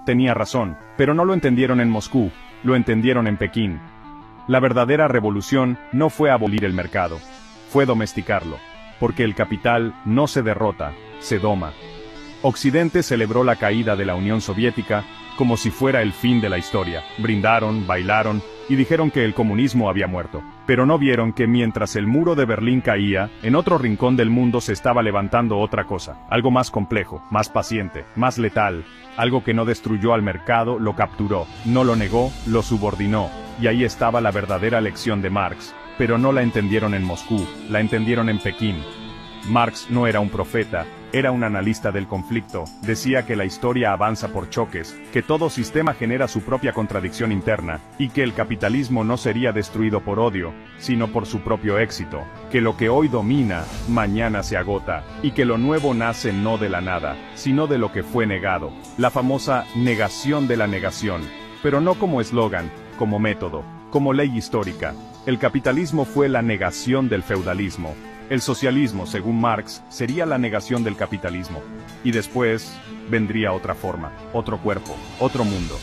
tenía razón, pero no lo entendieron en Moscú, lo entendieron en Pekín. La verdadera revolución no fue abolir el mercado, fue domesticarlo, porque el capital no se derrota, se doma. Occidente celebró la caída de la Unión Soviética como si fuera el fin de la historia. Brindaron, bailaron y dijeron que el comunismo había muerto. Pero no vieron que mientras el muro de Berlín caía, en otro rincón del mundo se estaba levantando otra cosa, algo más complejo, más paciente, más letal, algo que no destruyó al mercado, lo capturó, no lo negó, lo subordinó, y ahí estaba la verdadera lección de Marx, pero no la entendieron en Moscú, la entendieron en Pekín. Marx no era un profeta, era un analista del conflicto, decía que la historia avanza por choques, que todo sistema genera su propia contradicción interna, y que el capitalismo no sería destruido por odio, sino por su propio éxito, que lo que hoy domina, mañana se agota, y que lo nuevo nace no de la nada, sino de lo que fue negado, la famosa negación de la negación, pero no como eslogan, como método, como ley histórica. El capitalismo fue la negación del feudalismo. El socialismo, según Marx, sería la negación del capitalismo. Y después, vendría otra forma, otro cuerpo, otro mundo.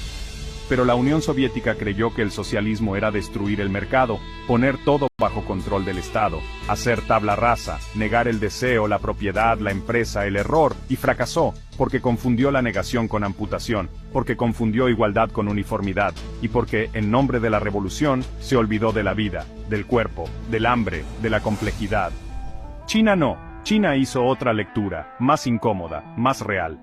Pero la Unión Soviética creyó que el socialismo era destruir el mercado, poner todo bajo control del Estado, hacer tabla rasa, negar el deseo, la propiedad, la empresa, el error, y fracasó, porque confundió la negación con amputación, porque confundió igualdad con uniformidad, y porque, en nombre de la revolución, se olvidó de la vida, del cuerpo, del hambre, de la complejidad. China no. China hizo otra lectura, más incómoda, más real.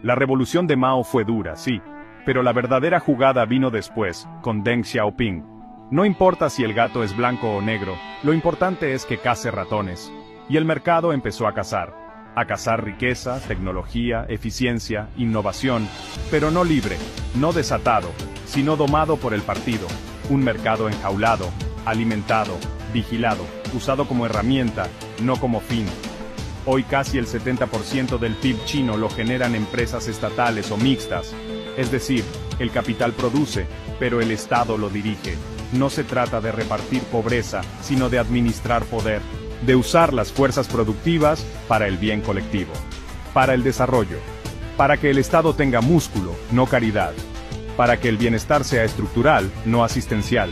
La revolución de Mao fue dura, sí, pero la verdadera jugada vino después, con Deng Xiaoping. No importa si el gato es blanco o negro, lo importante es que cace ratones. Y el mercado empezó a cazar riqueza, tecnología, eficiencia, innovación, pero no libre, no desatado, sino domado por el partido. Un mercado enjaulado, alimentado, vigilado, usado como herramienta, no como fin. Hoy casi el 70% del PIB chino lo generan empresas estatales o mixtas. Es decir, el capital produce, pero el Estado lo dirige. No se trata de repartir pobreza, sino de administrar poder, de usar las fuerzas productivas para el bien colectivo, para el desarrollo, para que el Estado tenga músculo, no caridad, para que el bienestar sea estructural, no asistencial,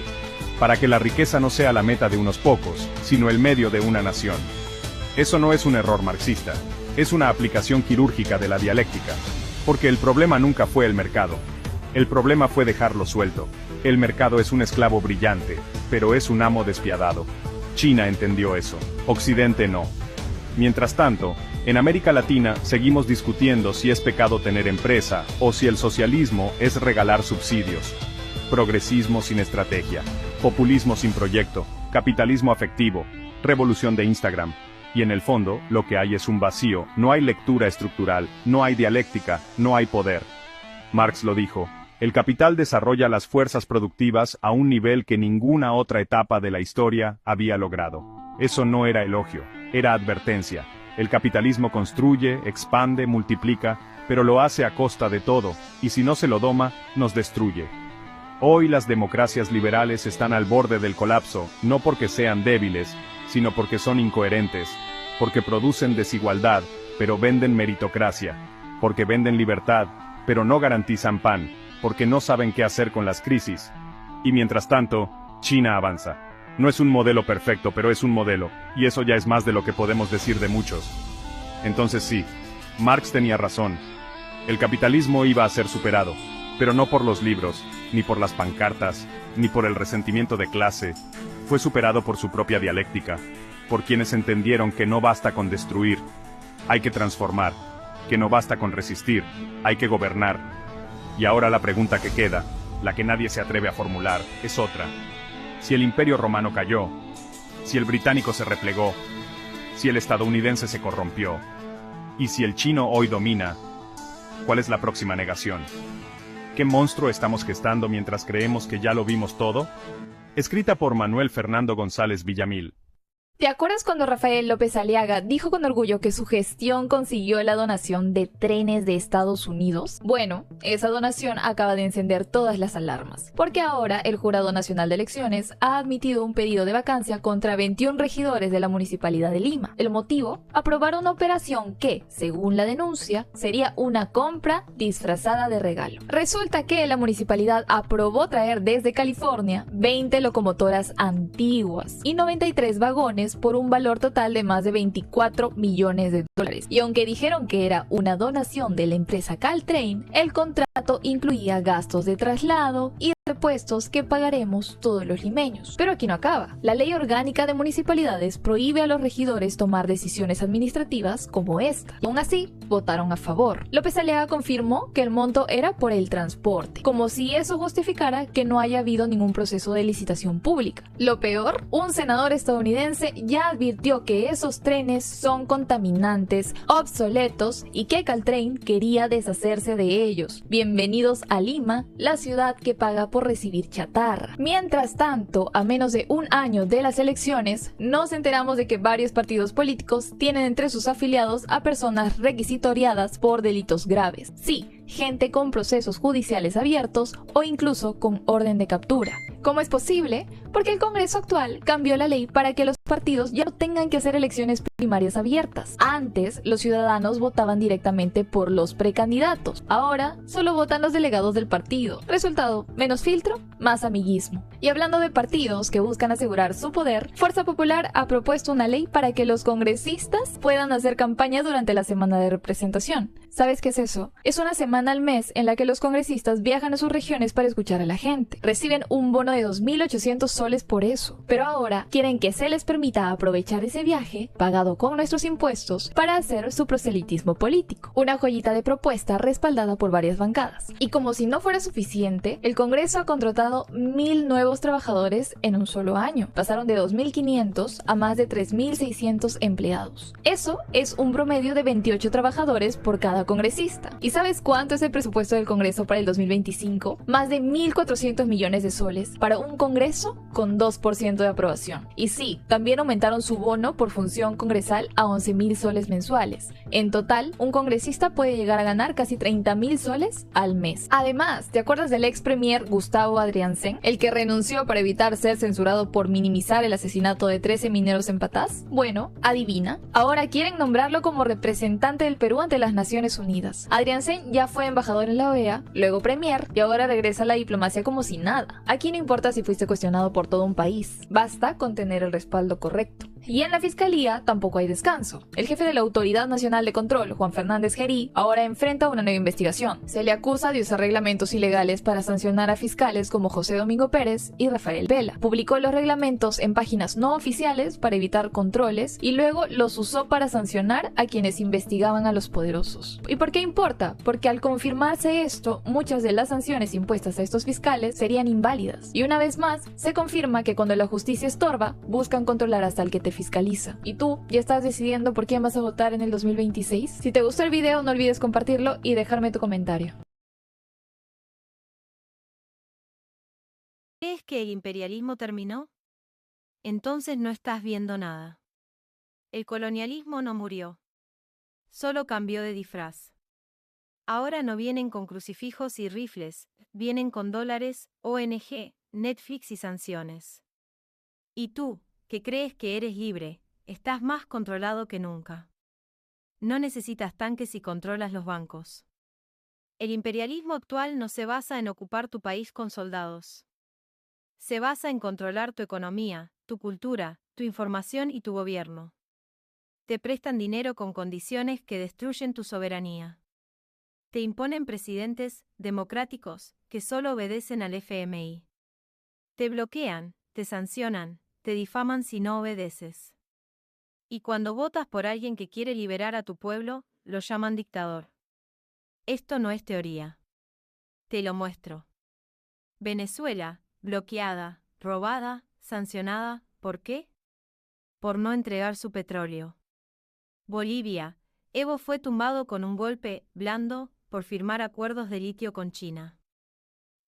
para que la riqueza no sea la meta de unos pocos, sino el medio de una nación. Eso no es un error marxista, es una aplicación quirúrgica de la dialéctica, porque el problema nunca fue el mercado. El problema fue dejarlo suelto. El mercado es un esclavo brillante, pero es un amo despiadado. China entendió eso, Occidente no. Mientras tanto, en América Latina seguimos discutiendo si es pecado tener empresa, o si el socialismo es regalar subsidios. Progresismo sin estrategia, populismo sin proyecto, capitalismo afectivo, revolución de Instagram. Y en el fondo, lo que hay es un vacío, no hay lectura estructural, no hay dialéctica, no hay poder. Marx lo dijo, el capital desarrolla las fuerzas productivas a un nivel que ninguna otra etapa de la historia había logrado. Eso no era elogio, era advertencia. El capitalismo construye, expande, multiplica, pero lo hace a costa de todo, y si no se lo doma, nos destruye. Hoy las democracias liberales están al borde del colapso, no porque sean débiles, sino porque son incoherentes, porque producen desigualdad, pero venden meritocracia, porque venden libertad, pero no garantizan pan, porque no saben qué hacer con las crisis. Y mientras tanto, China avanza. No es un modelo perfecto, pero es un modelo, y eso ya es más de lo que podemos decir de muchos. Entonces sí, Marx tenía razón. El capitalismo iba a ser superado, pero no por los libros, ni por las pancartas, ni por el resentimiento de clase. Fue superado por su propia dialéctica, por quienes entendieron que no basta con destruir, hay que transformar, que no basta con resistir, hay que gobernar. Y ahora la pregunta que queda, la que nadie se atreve a formular, es otra. Si el Imperio Romano cayó, si el británico se replegó, si el estadounidense se corrompió, y si el chino hoy domina, ¿cuál es la próxima negación? ¿Qué monstruo estamos gestando mientras creemos que ya lo vimos todo? Escrita por Manuel Fernando González Villamil. ¿Te acuerdas cuando Rafael López Aliaga dijo con orgullo que su gestión consiguió la donación de trenes de Estados Unidos? Bueno, esa donación acaba de encender todas las alarmas, porque ahora el Jurado Nacional de Elecciones ha admitido un pedido de vacancia contra 21 regidores de la Municipalidad de Lima. El motivo, aprobar una operación que, según la denuncia, sería una compra disfrazada de regalo. Resulta que la municipalidad aprobó traer desde California 20 locomotoras antiguas y 93 vagones por un valor total de más de 24 millones de dólares. Y aunque dijeron que era una donación de la empresa Caltrain, el contrato incluía gastos de traslado y repuestos que pagaremos todos los limeños. Pero aquí no acaba. La Ley Orgánica de Municipalidades prohíbe a los regidores tomar decisiones administrativas como esta. Y aún así, votaron a favor. López Aliaga confirmó que el monto era por el transporte, como si eso justificara que no haya habido ningún proceso de licitación pública. Lo peor, un senador estadounidense ya advirtió que esos trenes son contaminantes, obsoletos y que Caltrain quería deshacerse de ellos. Bienvenidos a Lima, la ciudad que paga por recibir chatarra. Mientras tanto, a menos de un año de las elecciones, nos enteramos de que varios partidos políticos tienen entre sus afiliados a personas requisitoriadas por delitos graves. Sí, gente con procesos judiciales abiertos o incluso con orden de captura. ¿Cómo es posible? Porque el Congreso actual cambió la ley para que los partidos ya no tengan que hacer elecciones primarias abiertas. Antes, los ciudadanos votaban directamente por los precandidatos. Ahora, solo votan los delegados del partido. Resultado, menos filtro, más amiguismo. Y hablando de partidos que buscan asegurar su poder, Fuerza Popular ha propuesto una ley para que los congresistas puedan hacer campaña durante la semana de representación. ¿Sabes qué es eso? Es una semana al mes en la que los congresistas viajan a sus regiones para escuchar a la gente. Reciben un bono de 2.800 soles por eso. Pero ahora quieren que se les permita aprovechar ese viaje, pagado con nuestros impuestos, para hacer su proselitismo político. Una joyita de propuesta respaldada por varias bancadas. Y como si no fuera suficiente, el Congreso ha contratado 1.000 nuevos trabajadores en un solo año. Pasaron de 2.500 a más de 3.600 empleados. Eso es un promedio de 28 trabajadores por cada congresista. ¿Y sabes cuánto es el presupuesto del Congreso para el 2025? Más de 1.400 millones de soles para un Congreso con 2% de aprobación. Y sí, también aumentaron su bono por función congresal a 11.000 soles mensuales. En total, un congresista puede llegar a ganar casi 30.000 soles al mes. Además, ¿te acuerdas del ex premier Gustavo Adriansen, el que renunció para evitar ser censurado por minimizar el asesinato de 13 mineros en Patás? Bueno, adivina. Ahora quieren nombrarlo como representante del Perú ante las Naciones Unidas. Adriansen ya fue embajador en la OEA, luego premier, y ahora regresa a la diplomacia como si nada. Aquí no importa si fuiste cuestionado por todo un país, basta con tener el respaldo correcto. Y en la Fiscalía tampoco hay descanso. El jefe de la Autoridad Nacional de Control, Juan Fernández Gerí, ahora enfrenta una nueva investigación. Se le acusa de usar reglamentos ilegales para sancionar a fiscales como José Domingo Pérez y Rafael Vela. Publicó los reglamentos en páginas no oficiales para evitar controles y luego los usó para sancionar a quienes investigaban a los poderosos. ¿Y por qué importa? Porque al confirmarse esto, muchas de las sanciones impuestas a estos fiscales serían inválidas. Y una vez más, se confirma que cuando la justicia estorba, buscan controlar hasta el que te fiscaliza. ¿Y tú ya estás decidiendo por quién vas a votar en el 2026? Si te gustó el video, no olvides compartirlo y dejarme tu comentario. ¿Crees que el imperialismo terminó? Entonces no estás viendo nada. El colonialismo no murió. Solo cambió de disfraz. Ahora no vienen con crucifijos y rifles, vienen con dólares, ONG, Netflix y sanciones. Y tú, que crees que eres libre, estás más controlado que nunca. No necesitas tanques y controlas los bancos. El imperialismo actual no se basa en ocupar tu país con soldados. Se basa en controlar tu economía, tu cultura, tu información y tu gobierno. Te prestan dinero con condiciones que destruyen tu soberanía. Te imponen presidentes democráticos que solo obedecen al FMI. Te bloquean, te sancionan, te difaman si no obedeces. Y cuando votas por alguien que quiere liberar a tu pueblo, lo llaman dictador. Esto no es teoría. Te lo muestro. Venezuela, bloqueada, robada, sancionada, ¿por qué? Por no entregar su petróleo. Bolivia, Evo fue tumbado con un golpe blando por firmar acuerdos de litio con China.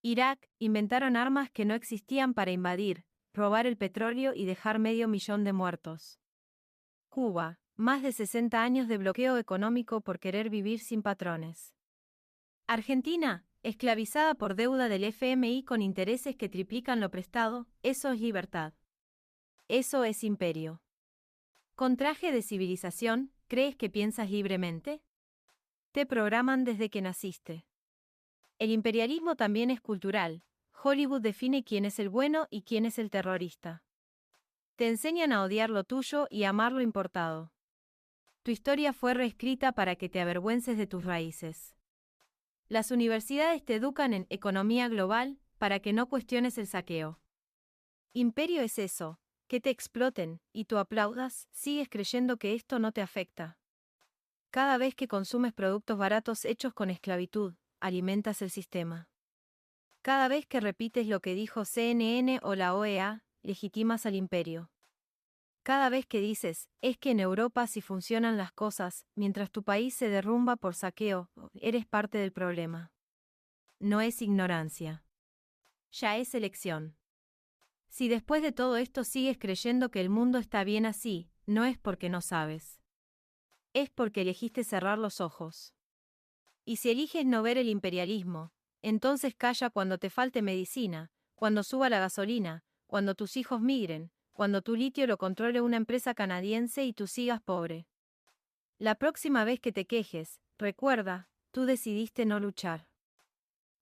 Irak, inventaron armas que no existían para invadir, robar el petróleo y dejar 500.000 de muertos. Cuba, más de 60 años de bloqueo económico por querer vivir sin patrones. Argentina, esclavizada por deuda del FMI con intereses que triplican lo prestado, eso es libertad. Eso es imperio. Con traje de civilización, ¿crees que piensas libremente? Te programan desde que naciste. El imperialismo también es cultural. Hollywood define quién es el bueno y quién es el terrorista. Te enseñan a odiar lo tuyo y amar lo importado. Tu historia fue reescrita para que te avergüences de tus raíces. Las universidades te educan en economía global para que no cuestiones el saqueo. Imperio es eso, que te exploten, y tú aplaudas, sigues creyendo que esto no te afecta. Cada vez que consumes productos baratos hechos con esclavitud, alimentas el sistema. Cada vez que repites lo que dijo CNN o la OEA, legitimas al imperio. Cada vez que dices, es que en Europa sí funcionan las cosas, mientras tu país se derrumba por saqueo, eres parte del problema. No es ignorancia. Ya es elección. Si después de todo esto sigues creyendo que el mundo está bien así, no es porque no sabes. Es porque elegiste cerrar los ojos. Y si eliges no ver el imperialismo, entonces calla cuando te falte medicina, cuando suba la gasolina, cuando tus hijos migren, cuando tu litio lo controle una empresa canadiense y tú sigas pobre. La próxima vez que te quejes, recuerda, tú decidiste no luchar.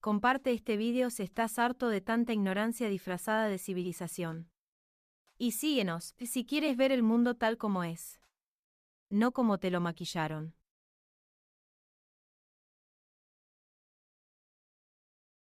Comparte este video si estás harto de tanta ignorancia disfrazada de civilización. Y síguenos si quieres ver el mundo tal como es. No como te lo maquillaron.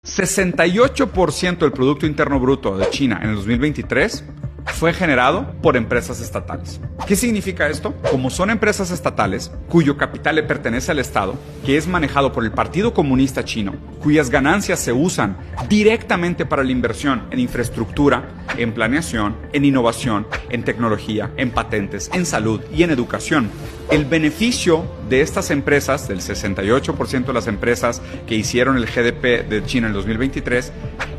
$68% del Producto Interno Bruto de China en el 2023 fue generado por empresas estatales. ¿Qué significa esto? Como son empresas estatales, cuyo capital le pertenece al Estado, que es manejado por el Partido Comunista Chino, cuyas ganancias se usan directamente para la inversión en infraestructura, en planeación, en innovación, en tecnología, en patentes, en salud y en educación. El beneficio de estas empresas, del 68% de las empresas que hicieron el GDP de China en el 2023,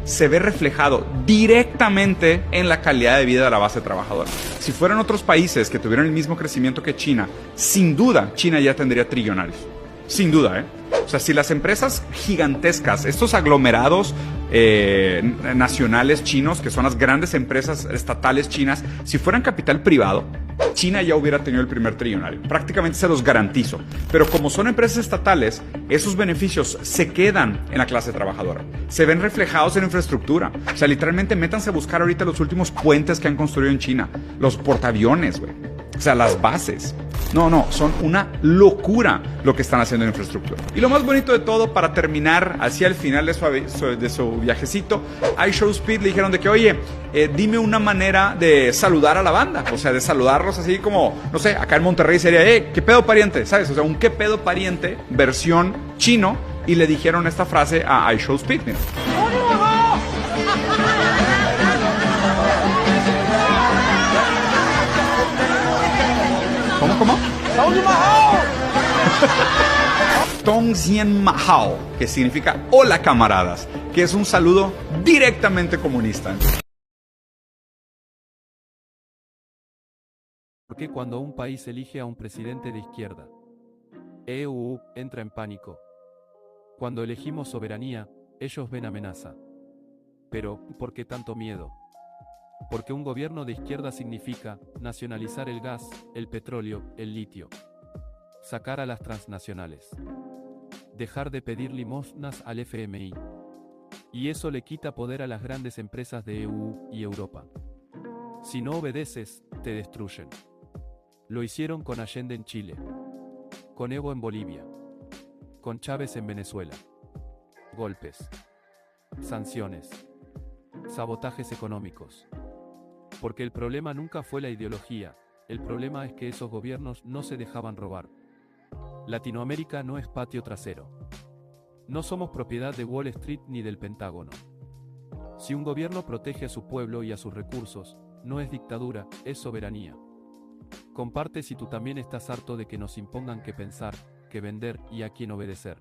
se ve reflejado directamente en la calidad de vida de la base trabajadora. Si fueran otros países que tuvieran el mismo crecimiento que China, sin duda China ya tendría trillonarios. Sin duda, ¿eh? O sea, si las empresas gigantescas, estos aglomerados nacionales chinos, que son las grandes empresas estatales chinas, si fueran capital privado, China ya hubiera tenido el primer trillonario. Prácticamente se los garantizo. Pero como son empresas estatales, esos beneficios se quedan en la clase trabajadora. Se ven reflejados en infraestructura. O sea, literalmente métanse a buscar ahorita los últimos puentes que han construido en China. Los portaaviones, güey. O sea, las bases. No, son una locura lo que están haciendo en infraestructura. Y lo más bonito de todo, para terminar, así al final de su viajecito, iShowSpeed le dijeron de que, oye, dime una manera de saludar a la banda. O sea, de saludarlos así como, no sé, acá en Monterrey sería, ¿qué pedo pariente? ¿Sabes? O sea, un qué pedo pariente, versión chino, y le dijeron esta frase a iShowSpeed, mira. ¿Cómo? Tongzien Mahao, que significa hola camaradas, que es un saludo directamente comunista. ¿Por qué cuando un país elige a un presidente de izquierda, EU entra en pánico? Cuando elegimos soberanía, ellos ven amenaza. Pero, ¿por qué tanto miedo? Porque un gobierno de izquierda significa nacionalizar el gas, el petróleo, el litio. Sacar a las transnacionales. Dejar de pedir limosnas al FMI. Y eso le quita poder a las grandes empresas de EU y Europa. Si no obedeces, te destruyen. Lo hicieron con Allende en Chile. Con Evo en Bolivia. Con Chávez en Venezuela. Golpes. Sanciones. Sabotajes económicos. Porque el problema nunca fue la ideología, el problema es que esos gobiernos no se dejaban robar. Latinoamérica no es patio trasero. No somos propiedad de Wall Street ni del Pentágono. Si un gobierno protege a su pueblo y a sus recursos, no es dictadura, es soberanía. Comparte si tú también estás harto de que nos impongan qué pensar, qué vender y a quién obedecer.